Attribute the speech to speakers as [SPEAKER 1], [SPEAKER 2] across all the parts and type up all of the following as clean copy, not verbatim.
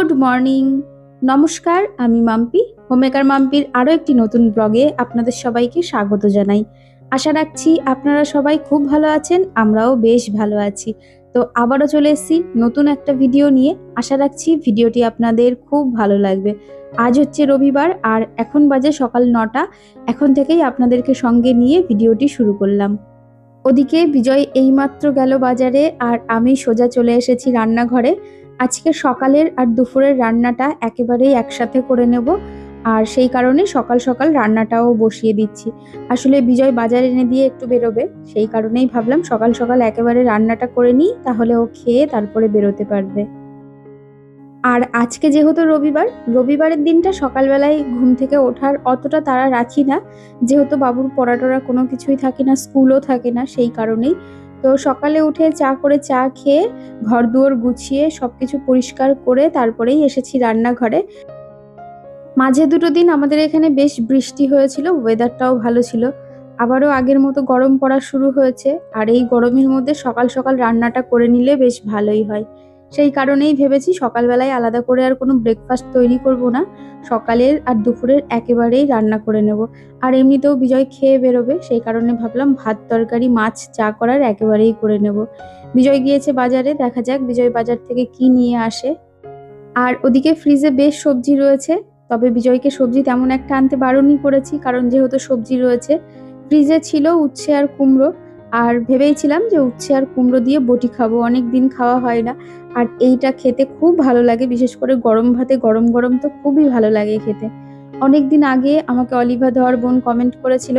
[SPEAKER 1] Good morning. নমস্কার, আমি Mampi. Homemaker মাম্পির আরও একটি নতুন ব্লগে আপনাদের সবাইকে স্বাগত জানাই। আশা রাখছি আপনারা সবাই খুব ভালো আছেন, আমরাও বেশ ভালো আছি। তো আবারও চলে এসেছি নতুন একটা ভিডিও নিয়ে। আশা রাখছি ভিডিওটি আপনাদের খুব ভালো লাগবে। আজ হচ্ছে রবিবার আর এখন বাজে সকাল 9টা। এখন থেকেই আপনাদেরকে সঙ্গে নিয়ে ভিডিওটি শুরু করলাম। ওদিকে বিজয় এইমাত্র গেল বাজারে আর আমি সোজা চলে এসেছি রান্নাঘরে। আজকে সকালের আর দুপুরের রান্নাটা একেবারেই একসাথে করে নেব, আর সেই কারণে সকাল সকাল রান্নাটাও বসিয়ে দিচ্ছি। আসলে বিজয় বাজার এনে দিয়ে একটু বেরোবে, সেই কারণেই ভাবলাম সকাল সকাল একেবারে রান্নাটা করে নিই, তাহলে ও খেয়ে তারপরে বেরোতে পারবে। আর আজকে যেহেতু রবিবারের দিনটা সকালবেলায় ঘুম থেকে ওঠার অতটা তাড়া রাখি না, যেহেতু বাবুর পড়া কোনো কিছুই থাকে না, স্কুলও থাকে না, সেই কারণেই। তো সকালে উঠে চা খেয়ে ঘরদুয়োর গুছিয়ে সবকিছু পরিষ্কার করে তারপরেই এসেছি রান্নাঘরে। মাঝে দুটো দিন আমাদের এখানে বেশ বৃষ্টি হয়েছিল, ওয়েদারটাও ভালো ছিল। আবারও আগের মতো গরম পড়া শুরু হয়েছে, আর এই গরমের মধ্যে সকাল সকাল রান্নাটা করে নিলে বেশ ভালোই হয়। সেই কারণেই ভেবেছি সকালবেলায় আলাদা করে আর কোনো ব্রেকফাস্ট তৈরি করব না, সকালের আর দুপুরের একেবারেই রান্না করে নেব। আর এমনিতেও বিজয় খেয়ে বেরোবে, সেই কারণে ভাবলাম ভাত তরকারি মাছ যা করার একেবারেই করে নেব। বিজয় গিয়েছে বাজারে, দেখা যাক বিজয় বাজার থেকে কি নিয়ে আসে। আর ওদিকে ফ্রিজে বেশ সবজি রয়েছে, তবে বিজয়কে সবজি তেমন একটা আনতে বারণই করেছি, কারণ যেহেতু সবজি রয়েছে। ফ্রিজে ছিল উচ্ছে আর কুমড়ো, আর ভেবেইছিলাম যে উচ্ছে আর কুমড়ো দিয়ে বটি খাবো, অনেক দিন খাওয়া হয় না। আর এইটা খেতে খুব ভালো লাগে, বিশেষ করে গরম ভাতে গরম গরম তো খুবই ভালো লাগে খেতে। অনেক দিন আগে আমাকে অলিভা দেওয়ার বোন কমেন্ট করেছিল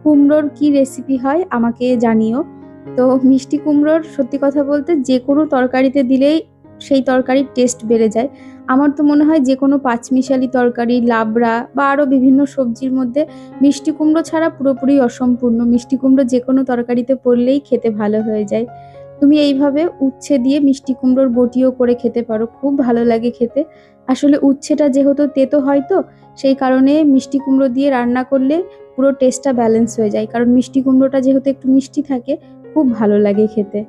[SPEAKER 1] কুমড়োর কি রেসিপি হয় আমাকে জানিও। তো মিষ্টি কুমড়োর সত্যি কথা বলতে যে কোনো তরকারিতে দিলেই সেই তরকারির টেস্ট বেড়ে যায়। আমার তো মনে হয় যে কোনো পাঁচমিশালি তরকারি, লাবড়া বা আরও বিভিন্ন সবজির মধ্যে মিষ্টি কুমড়ো ছাড়া পুরোপুরি অসম্পূর্ণ। মিষ্টি কুমড়ো যে কোনো তরকারিতে পড়লেই খেতে ভালো হয়ে যায়। তুমি এইভাবে উচ্ছে দিয়ে মিষ্টি কুমড়োর বটিও করে খেতে পারো, খুব ভালো লাগে খেতে। আসলে উচ্ছেটা যেহেতু তেতো হয়, তো সেই কারণে মিষ্টি কুমড়ো দিয়ে রান্না করলে পুরো টেস্টটা ব্যালেন্স হয়ে যায়, কারণ মিষ্টি কুমড়োটা যেহেতু একটু মিষ্টি থাকে, খুব ভালো লাগে খেতে।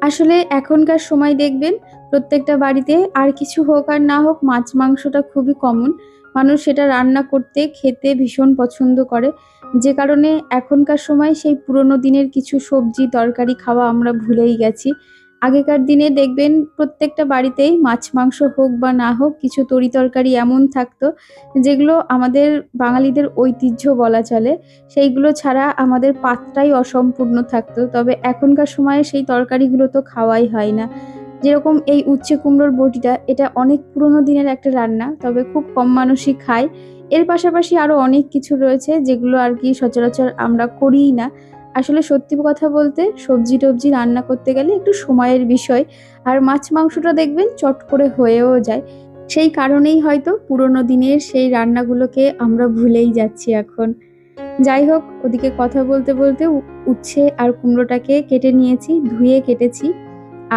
[SPEAKER 1] আসলে এখনকার সময় দেখবেন প্রত্যেকটা বাড়িতে আর কিছু হোক আর না হোক মাছ মাংসটা খুবই কমন। মানুষ সেটা রান্না করতে খেতে ভীষণ পছন্দ করে, যে কারণে এখনকার সময় সেই পুরোনো দিনের কিছু সবজি তরকারি খাওয়া আমরা ভুলেই গেছি। আগেকার দিনে দেখবেন প্রত্যেকটা বাড়িতেই মাছ মাংস হোক বা না হোক কিছু তরি তরকারি এমন থাকতো, যেগুলো আমাদের বাঙালিদের ঐতিহ্য বলা চলে। সেইগুলো ছাড়া আমাদের পাতটাই অসম্পূর্ণ থাকতো। তবে এখনকার সময়ে সেই তরকারিগুলো তো খাওয়াই হয় না। যেরকম এই উচ্ছে কুমড়োর বটিটা, এটা অনেক পুরোনো দিনের একটা রান্না, তবে খুব কম মানুষই খায়। এর পাশাপাশি আরো অনেক কিছু রয়েছে যেগুলো আর কি সচরাচর আমরা করিই না। আসলে সত্যি কথা বলতে সবজি টবজি রান্না করতে গেলে একটু সময়ের বিষয়, আর মাছ মাংসটা দেখবেন চট করে হয়েও যায়। সেই কারণেই হয়তো পুরোনো দিনের সেই রান্নাগুলোকে আমরা ভুলেই যাচ্ছি এখন। যাই হোক, ওদিকে কথা বলতে বলতে উচ্ছে আর কুমড়োটাকে কেটে নিয়েছি, ধুয়ে কেটেছি।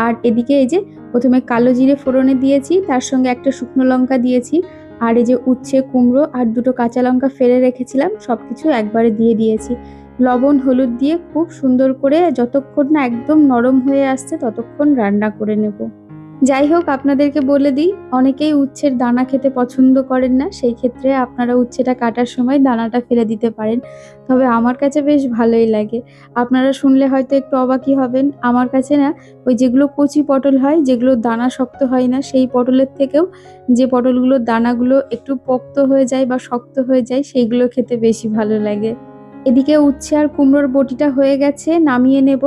[SPEAKER 1] আর এদিকে এই যে প্রথমে কালো জিরে ফোড়নে দিয়েছি, তার সঙ্গে একটা শুকনো লঙ্কা দিয়েছি। আর এই যে উচ্ছে কুমড়ো আর দুটো কাঁচা লঙ্কা ফেলে রেখেছিলাম, সবকিছু একবারে দিয়ে দিয়েছি। লবণ হলুদ দিয়ে খুব সুন্দর করে যতক্ষণ না একদম নরম হয়ে আসছে ততক্ষণ রান্না করে নেব। যাই হোক, আপনাদেরকে বলে দিই, অনেকেই উচ্ছের দানা খেতে পছন্দ করেন না, সেই ক্ষেত্রে আপনারা উচ্ছেটা কাটার সময় দানাটা ফেলে দিতে পারেন। তবে আমার কাছে বেশ ভালোই লাগে। আপনারা শুনলে হয়তো একটু অবাকই হবেন, আমার কাছে না ওই যেগুলো কচি পটল হয়, যেগুলোর দানা শক্ত হয় না, সেই পটলের থেকেও যে পটলগুলোর দানাগুলো একটু পোক্ত হয়ে যায় বা শক্ত হয়ে যায়, সেইগুলো খেতে বেশি ভালো লাগে। এদিকে উচ্ছে আর কুমড়োর বটিটা হয়ে গেছে, নামিয়ে নেব।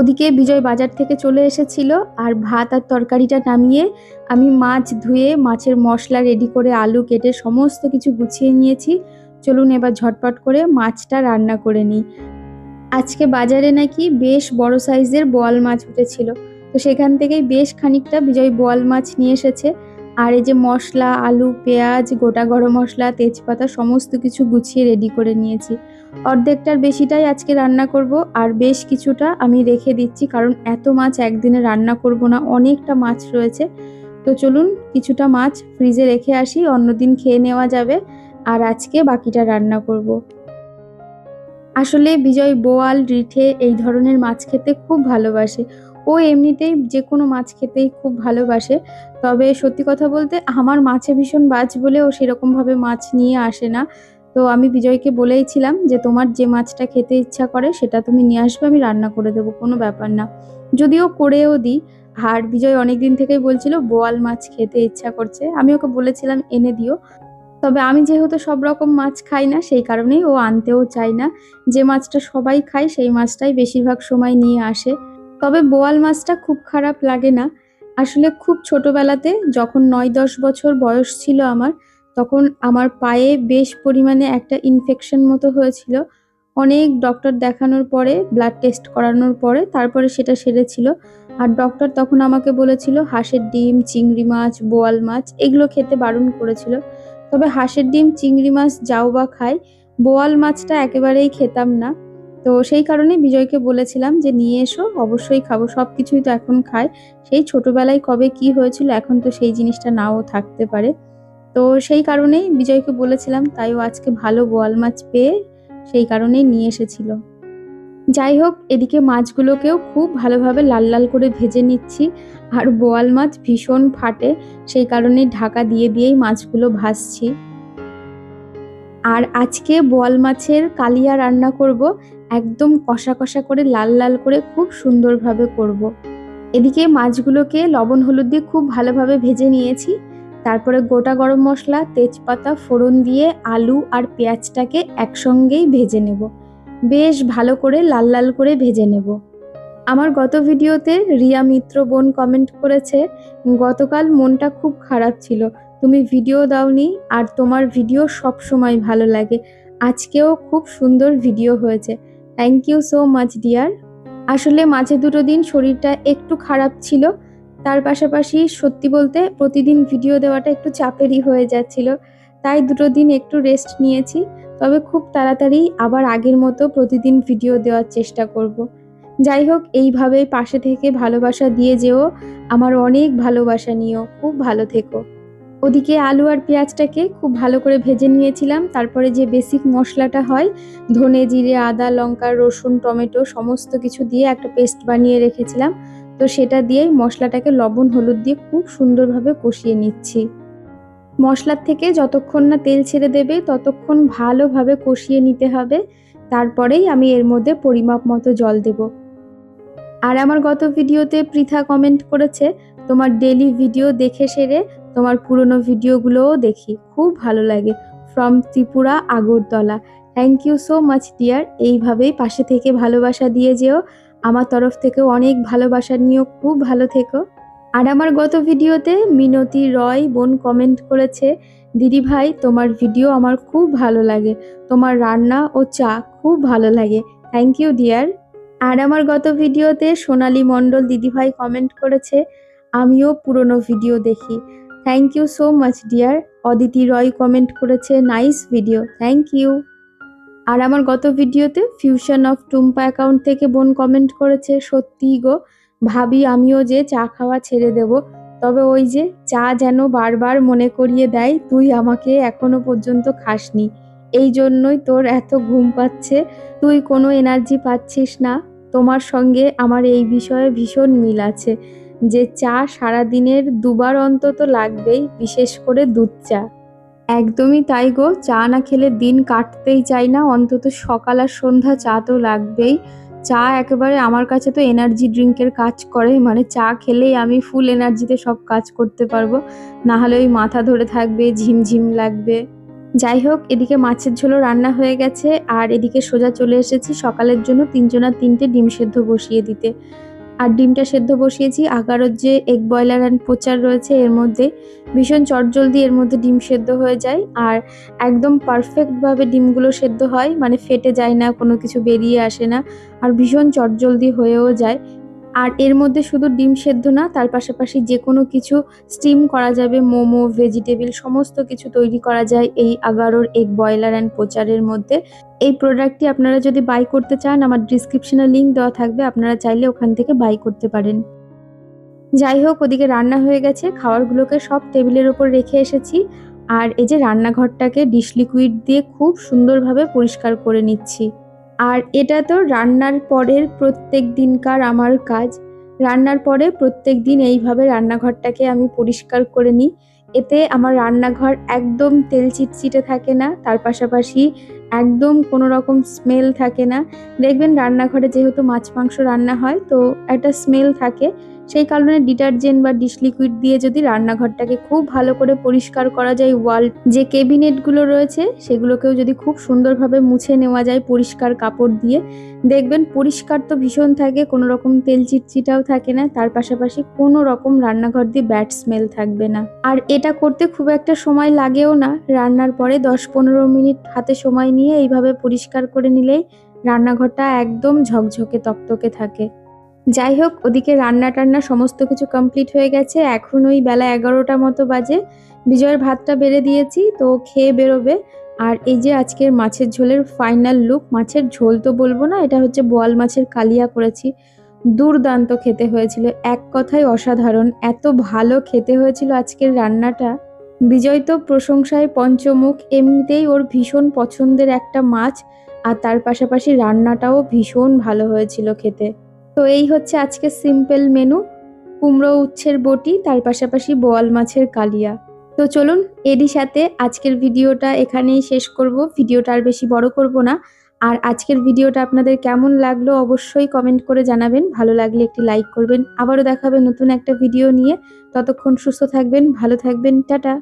[SPEAKER 1] ওদিকে বিজয় বাজার থেকে চলে এসেছিল, আর ভাত আর তরকারিটা নামিয়ে আমি মাছ ধুয়ে মাছের মশলা রেডি করে আলু কেটে সমস্ত কিছু গুছিয়ে নিয়েছি। চলুন এবার ঝটপট করে মাছটা রান্না করে নিই। আজকে বাজারে নাকি বেশ বড় সাইজের বোয়াল মাছ উঠেছিল, তো সেখান থেকেই বেশ খানিকটা বিজয় বোয়াল মাছ নিয়ে এসেছে। আর এই যে মশলা, আলু, পেঁয়াজ, গোটা গরম মশলা, তেজপাতা সমস্ত কিছু গুছিয়ে রেডি করে নিয়েছি। অর্ধেকটার বেশিটাই আজকে রান্না করব, আর বেশ কিছুটা আমি রেখে দিচ্ছি, কারণ এত মাছ একদিনে রান্না করব না, অনেকটা মাছ রয়েছে। তো চলুন কিছুটা মাছ ফ্রিজে রেখে আসি, অন্যদিন খেয়ে নেওয়া যাবে। আর আজকে বাকিটা রান্না করব। আসলে বিজয় বোয়াল, রিঠে এই ধরনের মাছ খেতে খুব ভালোবাসে। ও এমনিতেই যে কোনো মাছ খেতেই খুব ভালোবাসে। তবে সত্যি কথা বলতে আমার মাছে ভীষণ বাজ বলে ও সেরকমভাবে মাছ নিয়ে আসে না। তো আমি বিজয়কে বলেইছিলাম যে, "তোমার যে মাছটা খেতে ইচ্ছা করে সেটা তুমি নিয়ে আসবে, আমি রান্না করে দেবো, কোনো ব্যাপার না।" যদিও করেও দিই। আর বিজয় অনেকদিন থেকেই বলছিল বোয়াল মাছ খেতে ইচ্ছা করছে। আমি ওকে বলেছিলাম এনে দিও। তবে আমি যেহেতু সব রকম মাছ খাই না, সেই কারণেই ও আনতেও চায় না। যে মাছটা সবাই খায় সেই মাছটাই বেশিরভাগ সময় নিয়ে আসে। তবে বোয়াল মাছটা খুব খারাপ লাগে না। আসলে খুব ছোটবেলাতে যখন ৯-১০ বছর বয়স ছিল আমার, তখন আমার পায়ে বেশ পরিমাণে একটা ইনফেকশন মতো হয়েছিল। অনেক ডক্টর দেখানোর পরে, ব্লাড টেস্ট করানোর পরে তারপরে সেটা সেরেছিল। আর ডক্টর তখন আমাকে বলেছিল হাঁসের ডিম, চিংড়ি মাছ, বোয়াল মাছ এগুলো খেতে বারণ করেছিল। তবে হাঁসের ডিম, চিংড়ি মাছ যাও বা খাই, বোয়াল মাছটা একেবারেই খেতাম না। তো সেই কারণেই বিজয়কে বলেছিলাম যে, "নিয়ে এসো, অবশ্যই খাবো।" সবকিছুই তো এখন খায়। সেই ছোটবেলায় কবে কি হয়েছিল এখন তো সেই জিনিসটা নাও থাকতে পারে। তো সেই কারণেই বিজয়কে বলেছিলাম, তাই ও আজকে ভালো বোয়াল মাছ পেয়ে সেই কারণেই নিয়ে এসেছিল। যাই হোক, এদিকে মাছগুলোকেও খুব ভালোভাবে লাল, লাল করে ভেজে নিচ্ছি। আর বোয়াল মাছ ভীষণ ফাটে, সেই কারণেই ঢাকা দিয়েই মাছগুলো ভাজছি। আর আজকে বোয়াল মাছের কালিয়া রান্না করব। একদম কষা, কষা করে লাল, লাল করে খুব সুন্দরভাবে করব। এদিকে মাছগুলোকে লবণ হলুদ দিয়ে খুব ভালোভাবে ভেজে নিয়েছি। তারপরে গোটা গরম মসলা, তেজপাতা ফোড়ন দিয়ে আলু আর পেঁয়াজটাকে একসঙ্গেই ভেজে নেব। বেশ ভালো করে লাল লাল করে ভেজে নেব। আমার গত ভিডিওতে রিয়া মিত্র বোন কমেন্ট করেছে, "গতকাল মনটা খুব খারাপ ছিল। তুমি ভিডিও দাওনি আর তোমার ভিডিও সবসময় ভালো লাগে। আজকেও খুব সুন্দর ভিডিও হয়েছে। Thank you so much dear." আসলে মাঝে দুটো দিন শরীরটা একটু খারাপ ছিল। তার পাশাপাশি সত্যি বলতে প্রতিদিন ভিডিও দেওয়াটা একটু চাপেরই হয়ে যাচ্ছিল। তাই দুটো দিন একটু রেস্ট নিয়েছি। তবে খুব তাড়াতাড়ি আবার আগের মতো প্রতিদিন ভিডিও দেওয়ার চেষ্টা করব। যাই হোক, এইভাবেই পাশে থেকে ভালোবাসা দিয়ে যেও। আমার অনেক ভালোবাসা নিও। খুব ভালো থেকো। ওদিকে আলু আর পেঁয়াজটাকে খুব ভালো করে ভেজে নিয়েছিলাম। তারপরে যে বেসিক মশলাটা হয়, ধনে, জিরে, আদা, লঙ্কা, রসুন, টমেটো সমস্ত কিছু দিয়ে একটা পেস্ট বানিয়ে রেখেছিলাম। তো সেটা দিয়েই মশলাটাকে লবণ হলুদ দিয়ে খুব সুন্দরভাবে কষিয়ে নিচ্ছি। মশলার থেকে যতক্ষণ না তেল ছেড়ে দেবে ততক্ষণ ভালোভাবে কষিয়ে নিতে হবে। তারপরেই আমি এর মধ্যে পরিমাপ মতো জল দেব। আর আমার গত ভিডিওতে পৃথা কমেন্ট করেছে, "তোমার ডেইলি ভিডিও দেখে সেরে তোমার পুরনো ভিডিওগুলোও দেখি, খুব ভালো লাগে। From Tripura, Agartala." Thank you so much dear. এইভাবেই পাশে থেকে ভালোবাসা দিয়ে যেও। আমার তরফ থেকেও অনেক ভালোবাসা নিও। খুব ভালো থেকো। আর আমার গত ভিডিওতে মিনতি রয় বোন কমেন্ট করেছে, "দিদিভাই তোমার ভিডিও আমার খুব ভালো লাগে। তোমার রান্না ও চা খুব ভালো লাগে। Thank you dear." আর আমার গত ভিডিওতে সোনালী মণ্ডল দিদিভাই কমেন্ট করেছে, "আমিও পুরনো ভিডিও দেখি। Thank you so much dear." Aditi Roy comment করেছে, "নাইস ভিডিও, থ্যাংক ইউ।" আর আমার গত ভিডিওতে ফিউশন অফ টুম্পা অ্যাকাউন্ট থেকে বোন কমেন্ট করেছে, "সত্যিই গো, ভাবি আমিও যে চা খাওয়া ছেড়ে দেব। তবে ওই যে চা যেন বারবার মনে করিয়ে দেয় তুই আমাকে এখনো পর্যন্ত খাসনি। এই জন্যই তোর এত ঘুম পাচ্ছে, তুই কোনো এনার্জি পাচ্ছিস না। তোমার সঙ্গে আমার এই বিষয়ে ভীষণ মিল আছে, যে চা সারাদিনের দুবার অন্তত লাগবেই, বিশেষ করে দুধ চা।" একদমই তাই গো, চা না খেলে দিন কাটতেই চায় না, অন্তত সকাল আর সন্ধ্যা চা তো লাগবেই। চা একেবারে আমার কাছে তো এনার্জি ড্রিঙ্কের কাজ করে, মানে চা খেলেই আমি ফুল এনার্জিতে সব কাজ করতে পারবো, না হলে ওই মাথা ধরে থাকবে, ঝিমঝিম লাগবে। যাই হোক, এদিকে মাছের ঝোলও রান্না হয়ে গেছে আর এদিকে সোজা চলে এসেছি সকালের জন্য ৩ জনার ৩টে ডিম সেদ্ধ বসিয়ে দিতে। আর ডিমটা সেদ্ধ বসিয়েছি আগারোর যে এগ বয়লার অ্যান্ড পোচার রয়েছে এর মধ্যে। ভীষণ চটজলদি এর মধ্যে ডিম সেদ্ধ হয়ে যায় আর একদম পারফেক্টভাবে ডিমগুলো সেদ্ধ হয়, মানে ফেটে যায় না, কোনো কিছু বেরিয়ে আসে না আর ভীষণ চটজলদি হয়েও যায়। আর এর মধ্যে শুধু ডিম সেদ্ধ না, তার পাশাপাশি যেকোনো কিছু স্টিম করা যাবে, মোমো, ভেজিটেবল সমস্ত কিছু তৈরি করা যায় এই আগারোর এগ বয়লার অ্যান্ড পোচারের মধ্যে। এই প্রোডাক্টটি আপনারা যদি বাই করতে চান আমার ডিসক্রিপশনে লিংক দেওয়া থাকবে, আপনারা চাইলে ওখান থেকে বাই করতে পারেন। যাই হোক, ওদিকে রান্না হয়ে গেছে, খাবারগুলোকে সব টেবিলের ওপর রেখে এসেছি। আর এই যে রান্নাঘরটাকে ডিশ লিকুইড দিয়ে খুব সুন্দরভাবে পরিষ্কার করে নিচ্ছি। আর এটা তো রান্নার পরের প্রত্যেক দিনকার আমার কাজ। রান্নার পরে প্রত্যেকদিন এইভাবে রান্নাঘরটাকে আমি পরিষ্কার করে নিই। এতে আমার রান্নাঘর একদম তেল চিটচিটে থাকে না, তার পাশাপাশি একদম কোনো রকম স্মেল থাকে না। দেখবেন রান্নাঘরে যেহেতু মাছ মাংস রান্না হয় তো একটা স্মেল থাকে, সেই কারণে ডিটারজেন্ট বা ডিশ লিকুইড দিয়ে যদি রান্নাঘরটাকে খুব ভালো করে পরিষ্কার করা যায়, ওয়াল যে কেবিনেটগুলো রয়েছে সেগুলোকেও যদি খুব সুন্দরভাবে মুছে নেওয়া যায় পরিষ্কার কাপড় দিয়ে, দেখবেন পরিষ্কার তো ভীষণ থাকে, কোনো রকম তেল চিটচিটাও থাকে না, তার পাশাপাশি কোনো রকম রান্নাঘর দিয়ে ব্যাড স্মেল থাকবে না। আর এটা করতে খুব একটা সময় লাগেও না, রান্নার পরে 10-15 মিনিট হাতে সময় নিয়ে এইভাবে পরিষ্কার করে নিলেই রান্নাঘরটা একদম ঝকঝকে তকতকে থাকে। যাই হোক, ওদিকে রান্না টান্না সমস্ত কিছু কমপ্লিট হয়ে গেছে। এখন ওই বেলা 11টা মতো বাজে। বিজয়ের ভাতটা বেড়ে দিয়েছি, তো খেয়ে বেরোবে। আর এই যে আজকের মাছের ঝোলের ফাইনাল লুক, মাছের ঝোল তো বলবো না, এটা হচ্ছে বোয়াল মাছের কালিয়া করেছি। দুর্দান্ত খেতে হয়েছিল, এক কথায় অসাধারণ, এত ভালো খেতে হয়েছিল আজকের রান্নাটা। বিজয় তো প্রশংসায় পঞ্চমুখ, এমনিতেই ওর ভীষণ পছন্দের একটা মাছ, আর তার পাশাপাশি রান্নাটাও ভীষণ ভালো হয়েছিল খেতে। তো এই হচ্ছে আজকে সিম্পল মেনু, কুমড়ো উচ্ছের বটি, তার পাশাপাশি বোয়াল মাছের কালিয়া। তো চলুন এরই সাথে আজকের ভিডিওটা এখানেই শেষ করব। ভিডিওটা আর বেশি বড় করব না। আর আজকের ভিডিওটা আপনাদের কেমন লাগলো অবশ্যই কমেন্ট করে জানাবেন, ভালো লাগলে একটি লাইক করবেন। আবারও দেখাবে নতুন একটা ভিডিও নিয়ে, ততক্ষণ সুস্থ থাকবেন, ভালো থাকবেন, টাটা।